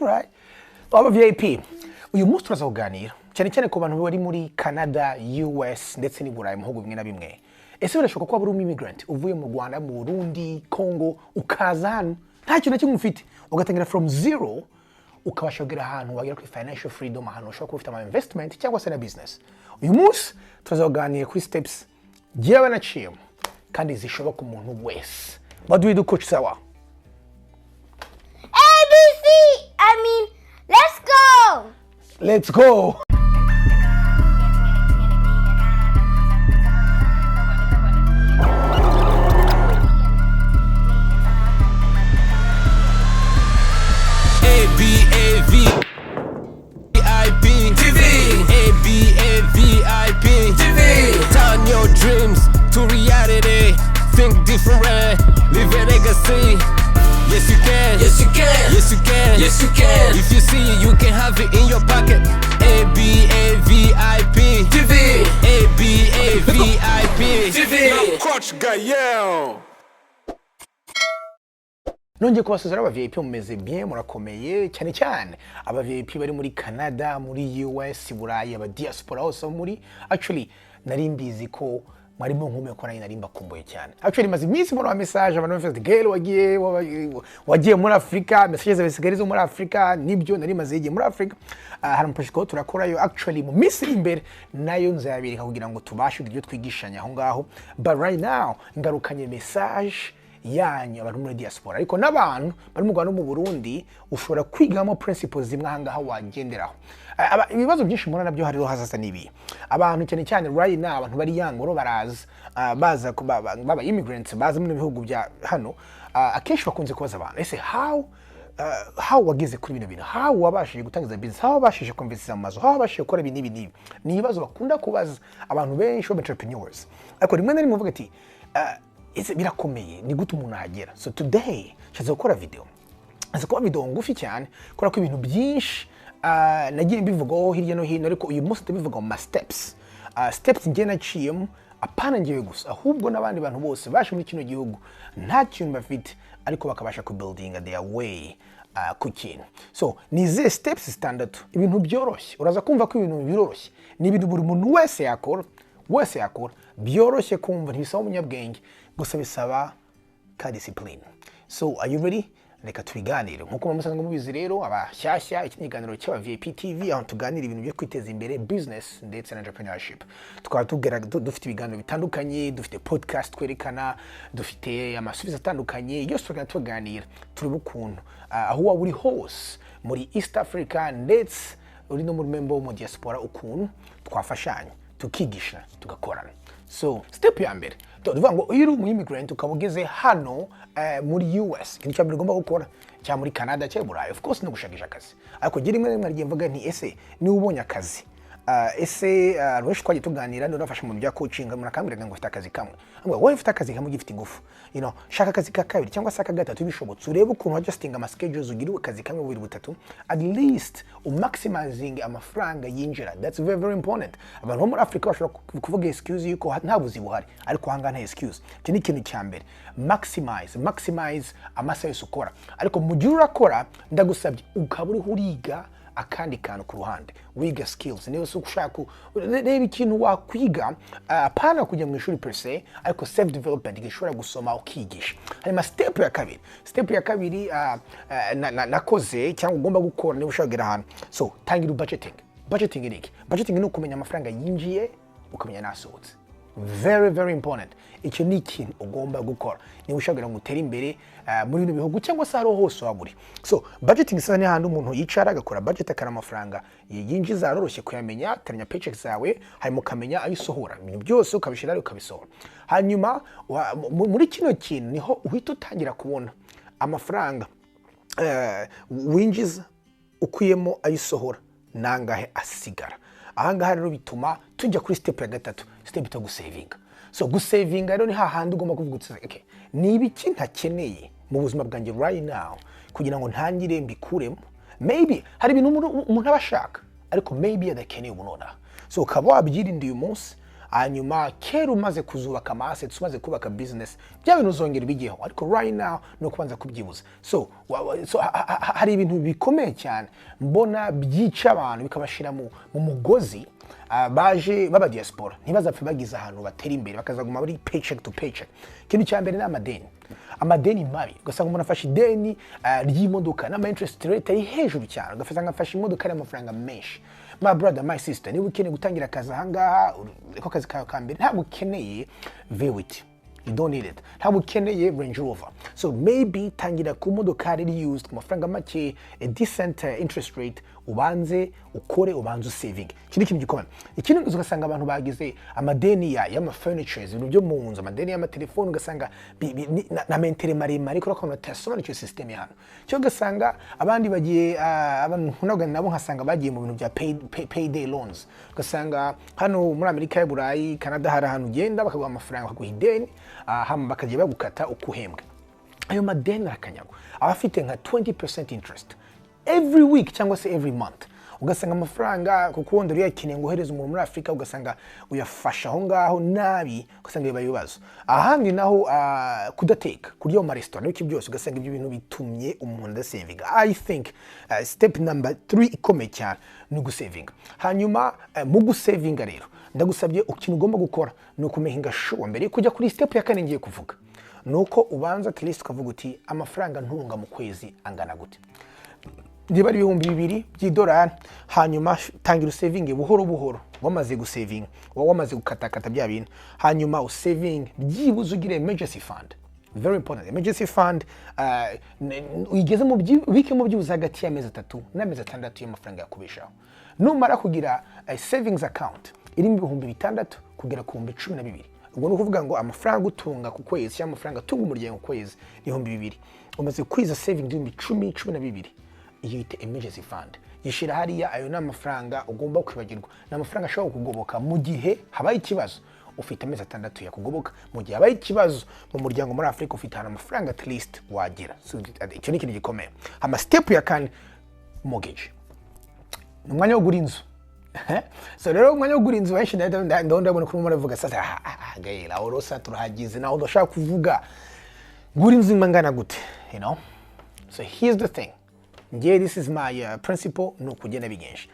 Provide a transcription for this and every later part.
right? Abavip uyu munsi turazaganira cyane cyane ku bantu bari muri Canada, US ndetse ni Burayi mu bihugu bimwe na bimwe. Ese birashoboka ko waba uri immigrant uvuye mu Rwanda, mu Burundi, Congo, ukaza hano nta kintu na kimwe ufite ugatangira from zero ukabasha kugera ahantu wagera kuri financial freedom, ahantu ushobora kuba ufite ama investment cyangwa se na business. Uyu munsi turazaganira kuri steps jewe naciyemo kandi zishoboka umuntu wese. What do we do, coach Sawa? ABC! Let's go! Let's go! Turn your dreams to reality. Think different, leave a legacy. Yes you can, yes you can, yes you can, yes you can. If you see it, you can have it in your pocket. Abavip TV, Abavip TV. I'm Coach Gael. Nongeye kubasuzera abavip mumeze bien, murakomeye cyane cyane abavip bari muri Canada, muri US, Burayi, aba diaspora hose muri actually nari mbizi ko marimo nkume ko nari mbakumbuye cyane. Actually maze iminsi mbona message abantu bafite Gael wagiye muri Afrika, messages zabisigarizo muri Afrika, nibyo nari maze igiye muri Afrika. Hari umuproject turakorayo actually mu minsi imbere nayo nzabireka kugira ngo tubashe ibyo twigishanya aho ngaho, but right now ngarukanye message yanyu abantu muri diaspora ariko n'abantu bari mu Rwanda no mu Burundi ushobora kwigamo principles zimwe ahangaha wagenderaho. Ibibazo byinshi mbona nabyo hariho hazaza nibi abantu cyane cyane right now abantu bari yangoro baraza baza baba immigrants baza mu bihugu bya hano akenshi bakunze kubaza abantu ese how wageze kuri bino bintu, how wabashije gutangiza business, how wabashije kwinvestinga mu mazu, how wabashije gukora ibi n'ibi ni ibibazo bakunda kubaza abantu benshi ba entrepreneurs ariko rimwe na rimwe uvuga ati ese birakomeye ni gute umuntu ahagera. So today shaza gukora video, video ngufi cyane kora ko ibintu byinshi nagiye mbivugaho hirya no hino ariko uyu munsi ndabivuga mu steps ngiye naciyemo apana ngiye gusa ahubwo n'abandi bantu bose bashe muri kino gihugu nta kintu bafite ariko bakabasha ku building their way ku kintu. So nize steps standatu, ibintu byoroshye uraza kumva ko ibintu biroroshye, ni ibintu buri muntu wese yakora byoroshye kumva, ntibisaba umunyabwenge gusa bisaba ka discipline. So are you ready? Reka tubiganire nkuko musanzwe mubizi rero abashyashya ikiganiro cy'aba VIP TV aho tuganira ibintu byo kwiteza imbere, business ndetse na entrepreneurship. Tukaba dufite ibiganiro bitandukanye, dufite podcast twerekana, dufite amasubizo atandukanye yose tuganira turi bukuntu aho waba uri hose muri East Africa ndetse uri no muri member mu diaspora ukuntu twafashanya tukigisha tugakorana. So step ya mbere tuvuga ngo uyu mu immigrant ukabugeze hano muri US ikintu cyambere ugomba gukora cya muri Canada cya Burayi of course no gushakisha akazi ariko gira rimwe nagiye mvuga nti ese ni ubonye akazi ese rwose twagiye tuganira no nafasha mu bya coaching murakambira ngo ufite akazi kamwe wowe ufite akazi kamwe gifite ingufu shaka akazi ka kabiri cyangwa se aka gatatu bishobotse urebe ukuntu adjusting ama schedules ugira akazi kamwe buri butatu at least maximizing amafaranga yinjira. That's very very important. Abantu muri Africa bashobora kuvuga excuse yuko nta buzi buhari ariko hanga nta excuse. Iki ni ikintu cyambere, maximize amasaha yose ukora ariko mu gihe urakora ndagusabye ukaba uri huriga akandi kantu ku ruhande, wiga skills niyo ushaka reba ikintu wakwiga apana kujya mu ishuri per se ariko self development gishobora gusoma ukigisha. Hanyuma step ya kabiri nakoze cyangwa ugomba gukora niba ushaka gera ahantu. So tangira budgeting ni ukumenya amafaranga yinjiye ukamenya nasohotse. Very very important. Icyo ni ikintu ugomba gukora niba ushaka ngo utere imbere muri bino bihugu cyangwa se aho hose waburi. So budgeting sasa ni handi umuntu yicara agakora budget akara amafaranga yinjiza aroroshye kuyamenya, taranya paychecks zawe hanyuma ukamenya ayisohora ibintu byose ukabishira ari ukabisohora. Hanyuma muri kino kintu niho uhita utangira kubona amafaranga winjiza ukuyemo ayisohora nangahe asigara. Ahangaha rero bituma tujya kuri step ya gatatu, step to gusavinga. So gusavinga rero ni hahandi ugomba kuvuga uti okay ni ibiki ntakeneye mu buzima bwanjye right now kugira ngo ntangire mbikuremo. Maybe hari ibintu umuntu abashaka ariko maybe adakeneye ubunona. So ukaba wabyirinda uyu munsi hanyuma kera umaze kuzubaka ama assets umaze kubaka business bya bintu uzongera bigiyeho ariko right now no kubanza kubyibuza so hari ibintu bikomeye cyane mbona byica abantu bikabashira mu mugozi baje baba diaspora ntibazapfe bagize ahantu batera imbere bakazaguma muri paycheck to paycheck. Kintu cya mbere amadeni mabi ugasanga umuntu afashe ideni ry'imodoka n'ama interest rate ari hejuru cyane ugafata ngafashe imodoka y'amafaranga menshi. My brother, my sister, niba ukeneye gutangira akazi ahangaha ko kazi kawe ka mbere ntabwo ukeneye Vewit, you don't need it. Ntabwo ukeneye Range Rover, so maybe tangira ku modoka ari used ku mafaranga make, a decent interest rate, ubanze ukore ubanze saving. Kindi kintu gikomeye ikindi ugasanga abantu bagize amadeni y'ama furnitures, ibintu byo mu nzu, amadeni y'amatelefone ugasanga na mentere maremare ariko urakona tasobanukira system hano cyo ugasanga abandi bagiye abantu nabo nkasanga bagiye mu bintu bya payday loans ugasanga hano muri Amerika y'Uburayi Canada hari ahantu ugenda bakaguha amafaranga bakaguha ideni hama bakagiye bagukata ukuhembwa. Ayo madeni arakanyagwa abafite nka 20% interest every week cyangwa se every month ugasanga amafaranga kuko wonder yakeneye ngo hereza umuntu muri Afrika ugasanga uyafasha aho ngaho nabi ugasanga bibaye ibibazo. Ahandi naho kudateka kurya mu restaurant n'iki byose ugasanga ibyo bintu bitumye umuntu adasavinga. I think step number 3 ikomeye cyane ni gusavinga. Hanyuma mu gusavinga rero ndagusabye ikintu ugomba gukora ni ukumehinga sure mbere yo kujya kuri step ya 4 ngiye kuvuga nuko ubanza at least ukavuga uti amafaranga ntunga mu kwezi angana gute. Niba ari $2,000 by'idolari hanyuma tangira saving buhoro wamaze gusavinga wamaze gukatakata bya bintu hanyuma usaving byibuze ugire emergency fund. Very important, emergency fund uyigeze mu bike mu byuza hagati y'amezi 3 n'amezi 6 y'amafaranga yakubeshaho. Numara kugira savings account iri mu $6,000 kugera ku $12,000 ubwo no kuvuga ngo amafaranga utunga ku kwezi cyangwa amafaranga tunga umuryango ku kwezi ni $2,000 umaze kwiza saving $10,000 iyo yite emergency fund yishira hariya ayo n'amafaranga ugomba kwibagirwa n'amafaranga ashobora kugoboka mu gihe habaye ikibazo ufite amezi 6 yakugoboka mu gihe habaye ikibazo mu muryango muri Afrika ufite amafaranga at least wagira. So icyo ni ikintu gikomeye. Ama step ya kane mortgage umwanya wo gura inzu so rero umwanya wo gura inzu benshi ndabona ko muravuga sasa Gael orosa turahagize naho ndashaka kuvuga gura inzu mangana gute, you know. So here's the thing, this is my principle no kugenda bigenje.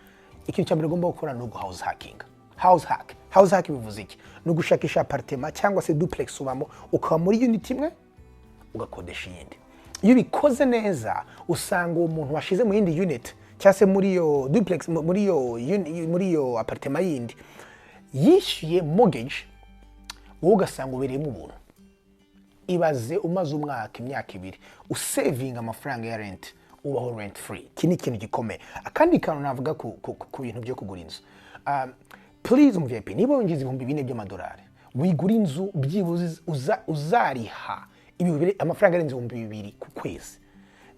Ikintu cyambere ugomba gukora no house hacking. House hack bivuze iki? No gushakisha apartment cyangwa se duplex ubamo ukaba muri unit imwe ugakodesha yindi. Iyo bikoze neza usanga umuntu washize mu yindi unit cyase muri yo duplex muri yo apartment yindi yishyuye mortgage wowe ugasanga ubereyemo ubuntu. Ibaze umaze umwaka imyaka 2 usavinga amafaranga ya rent ubaho rent free. Kini ikintu gikomeye. Akandi kantu navuga ku bintu byo kugura inzu. Please mu VIP niba winjiza $4,000 by'amadolari wigura inzu byibuze uzariha amafaranga arenze $2,000 ku kwezi.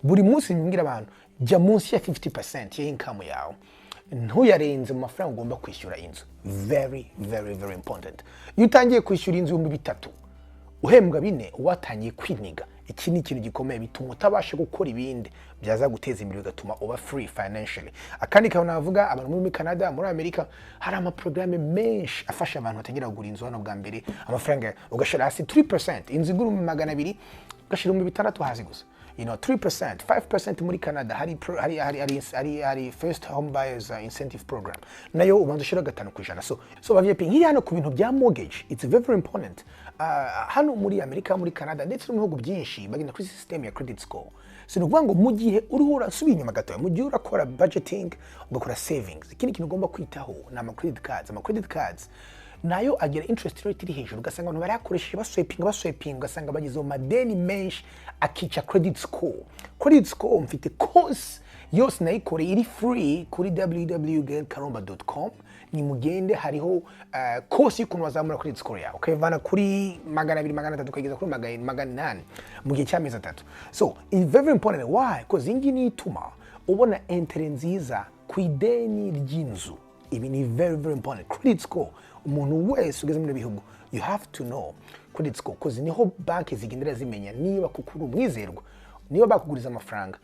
Buri munsi ngira abantu jya munsi ya 50% ya income yawe ntuyarenze mu mafaranga ugomba kwishyura inzu. Very important. Iyo utangiye kwishyura inzu $3,000 uhembwa 4 watangiye kwiniga. Iki ni ikintu gikomeye bituma utabasha gukora ibindi byaza guteza imbere bigatuma uba free financially. Akandi kantu navuga abantu muri Canada muri Amerika hari ama programme menshi afasha abantu batangira kugura inzu hano bwa mbere amafaranga ugashira hasi 3%. Inzu igura $200 ugashira $600 hasi gusa. You know, 3%, 5% muri Canada hari first home buyers incentive program. Nayo ubanza ushira 5%. So bavyepe nkiri hano ku bintu bya mortgage, it's very important. Hano muri Amerika muri Canada ndetse no mu bihugu byinshi bagenda kuri system ya credit score. So nukuvuga ngo mu gihe uri urasubiye inyuma gato, mu gihe urakora budgeting, ugakora savings, ikindi kintu ugomba kwitaho na ama credit cards nayo agira interest rate iri hejuru ugasanga abantu barakoresheje baswiping ugasanga bagize madeni menshi akica credit score. Mfite course yose nayikore iri free kuri www.gaelkaromba.com. ni mugende hariho course y'ukuntu wazamura credit score yawe ukayivana kuri 200 300 ukageza kuri 800 mu gihe cy'amezi 3. So it's very important. Why? Because ingi ni ituma ubona entry nziza ku ideni ry'inzu. Ibi ni very important. Credit score umuntu wese ugeze mu bihugu you have to know credit score because niho banki zigendera zimenya niba kukuru umwizerwa, niba bakuguriza amafaranga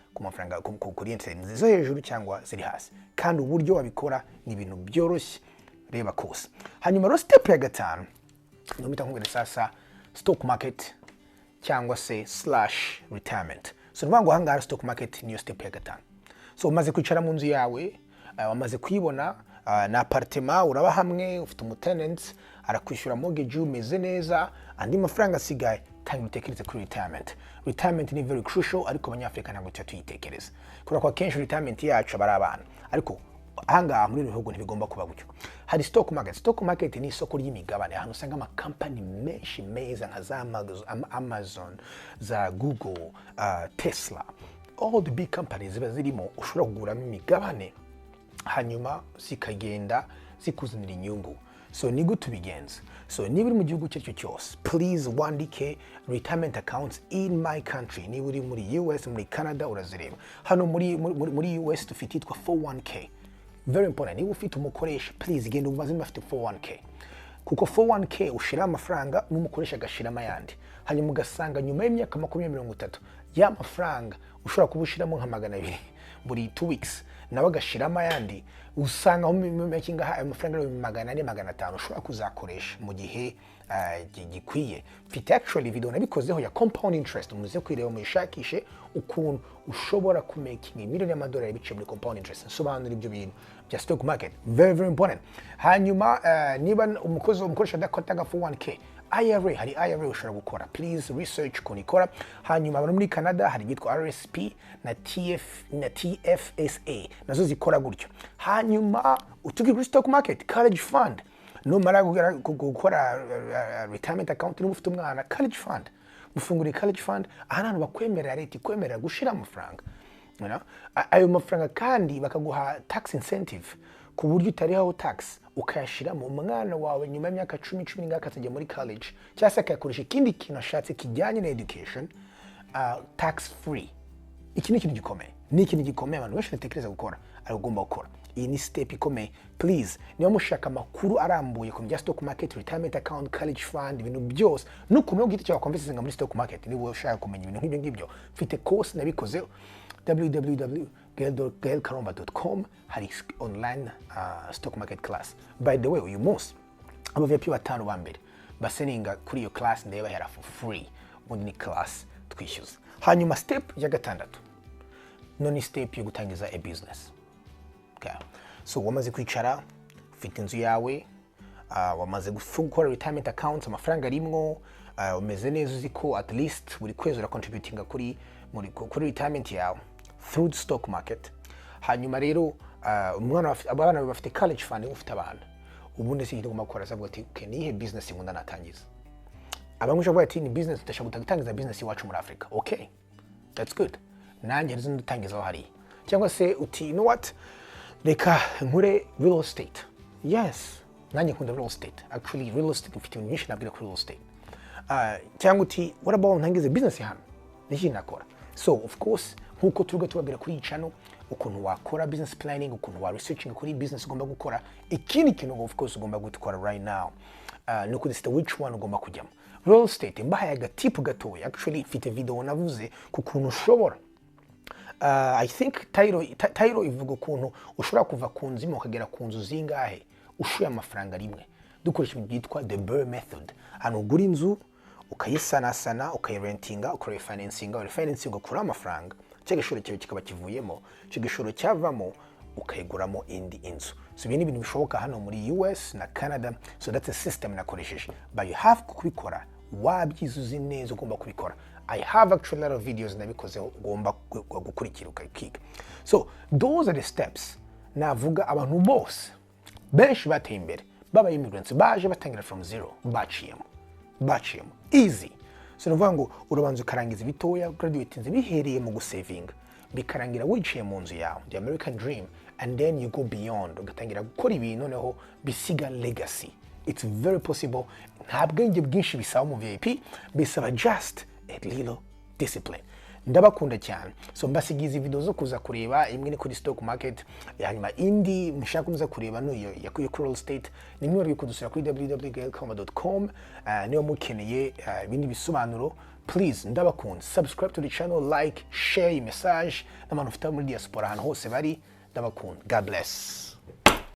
kuri internet zo hejuru cyangwa ziri hasi. Kandi uburyo wabikora ni ibintu byoroshye reba kose. Hanyuma ro step ya gatanu nomita nkubwira sasa stock market cyangwa se /retirement. So nvango hanga stock market niyo step ya gatanu. So umaze kwicara mu nzu yawe, wamaze kuyibona na apartment uraba hamwe, ufite umutenants arakwishyura mortgage umeze neza, andi mafaranga asigaye tangi utekereze kuri retirement. Retirement ni very crucial, ariko abanyafrika ntabwo tuyitekereza. Kubera ko kenshi retirement yacu abari abana, ariko hanga muri bihugu ntibigomba kuba gutyo. Hari stock market. Stock market ni isoko ry'imigabane, ahantu usanga ama company menshi meza nka za Amazon, za Google, Tesla, all the big companies ziba zirimo, ushobora kuguramo imigabane hanyuma zikagenda zikuzanira inyungu. So ni gute ubigenza? So niba uri mu gihugu cyo cyose, please wandike retirement accounts in my country. Niba uri muri US, muri Canada urazireba. Hano muri US dufite itwa 401k. Very important. Niba ufite umukoresha, please genda ubaze niba afite 401k. Kuko 401k ushira amafaranga n'umukoresha agashira amayandi. Hanyuma ugasanga nyuma y'imyaka 20-30 ya mafaranga ushobora kubushiramo nka 200 buri 2 weeks. Nawe agashira amayandi, usanga mu makinga amafaranga 400-500 ushobora kuzakoresha mu gihe gikwiye. Mfite actually video nabikozeho ya compound interest, muze kwireba muyishakishe ukuntu ushobora kumaking miliyoni y'amadolari bice muri compound interest. Nsobanura ibyo bintu bya stock market, very important. Hanyuma niba umukoresha adakotaga 401k, IRA, hari IRA ushobora gukora. Please research ukuntu ikora. Hanyuma abantu muri Canada hari byitwa RSP na TFSA, nazo zikora gutyo. Hanyuma utugi kuri stock market, college fund. Numara gukora retirement account n'ufite umwana, college fund. Mufungura college fund, ahantu bakwemerera leta ikwemerera gushira amafaranga. You know? Ayo mafaranga kandi bakaguha tax incentive ku buryo utariho tax, ukayashira mu mwana wawe nyuma y'imyaka 10 akazajya muri college, cyangwa se akakoresha ikindi kintu ashatse kijyanye na education, tax free. Iki ni ikintu gikomeye. Ni ikintu gikomeye abantu benshi batekereza gukora, ari ugomba gukora. Iyi ni step ikomeye. Please, niba mushaka makuru arambuye ku bya stock market, retirement account, college fund, ibintu byose, n'ukuntu yo giti cyo conversations muri stock market, niba ushaka kumenya ibintu nk'ibyo ngibyo, mfite course nabikozeho www.gaelkaromba.com, hari online stock market class. By the way, uyu munsi Abavip 5 ba mbere baseninga kuri iyo class ndayibahera for free. Ubundi ni class twishyuza. Hanyuma step ya gatandatu, none step yo gutangiza a business. Okay. So wamaze kwicara, ufite inzu yawe, wamaze gukora retirement accounts, amafaranga arimwo, umeze neza, uzi ko at least buri kwezi ura contributinga kuri retirement yawe through the stock market. Hanyuma rero abana bafite college fund, ufite abana, ubundi si ngomba gukora sababu ati okay, nihe business ngunda natangiza. Abamwe ushobora ati ni business utashaka gutangiza business iwacu muri Africa. Okay, that's good. Nanjye nzi ndatangiza aho hari. Cyangwa se uti you know what, reka nkure real estate. Yes, nanjye nkunda real estate. Actually real estate mfite ibintu byinshi nabwira kuri real estate. Cyangwa uti what about ntangize business hano, niki nakora. So of course nkuko turuga tubabwira kuri channel ukuntu wakora business planning, ukuntu wa researching kuri business ugomba gukora. Ikindi kintu of course ugomba gukora right now, nuko this which one ugomba kujyamo. Real estate mbahaye agatipu gatoya. Actually mfite video navuze ku kuntu ushobora I think title ivuga ukuntu ushobora kuva ku nzu imwe ukagera ku nzu zingahe ushuye amafaranga rimwe dukoresha ibintu byitwa the BRRRR method. Hano ugura inzu ukayisanasana, ukayirentinga, ukayifinancinga, ugakura amafaranga, cyo gishoro cyawe kikaba kivuyemo, cyo gishoro cyavamo ukayiguramo indi inzu. So ibi ni ibintu bishoboka hano muri US na Canada. So that's a system nakoresheje, but you have kubikora wabyizuze neza, ugomba kubikora. I have actually a lot of videos nabikoze ugomba gukurikira ukakiga. So those are the steps navuga abantu bose benshi bateye imbere baba immigrants baje batangira from zero, baciyemo easy. So navuga ngo urabanza ukarangiza bitoya, graduatinze bihereye mu gusavinga, bikarangira wiciye mu nzu yawe, the American dream, and then you go beyond, ugatangira gukora ibintu noneho bisiga legacy. It's very possible. Nta bwenge bwinshi bisaba mu VIP, bisaba just a little discipline. Ndabakunda cyane. So mbasigize video zo kuza kureba, imwe ni kuri stock market, hanyuma indi mushaka kuza kureba no ya kuri real estate, ni mwe bari kudusura kuri www.gaelkaromba.com. Niyo mukeneye ibindi bisobanuro, please ndabakunda. Subscribe to the channel, like, share message n'abantu ufite muri diaspora hano hose bari. Ndabakunda. God bless.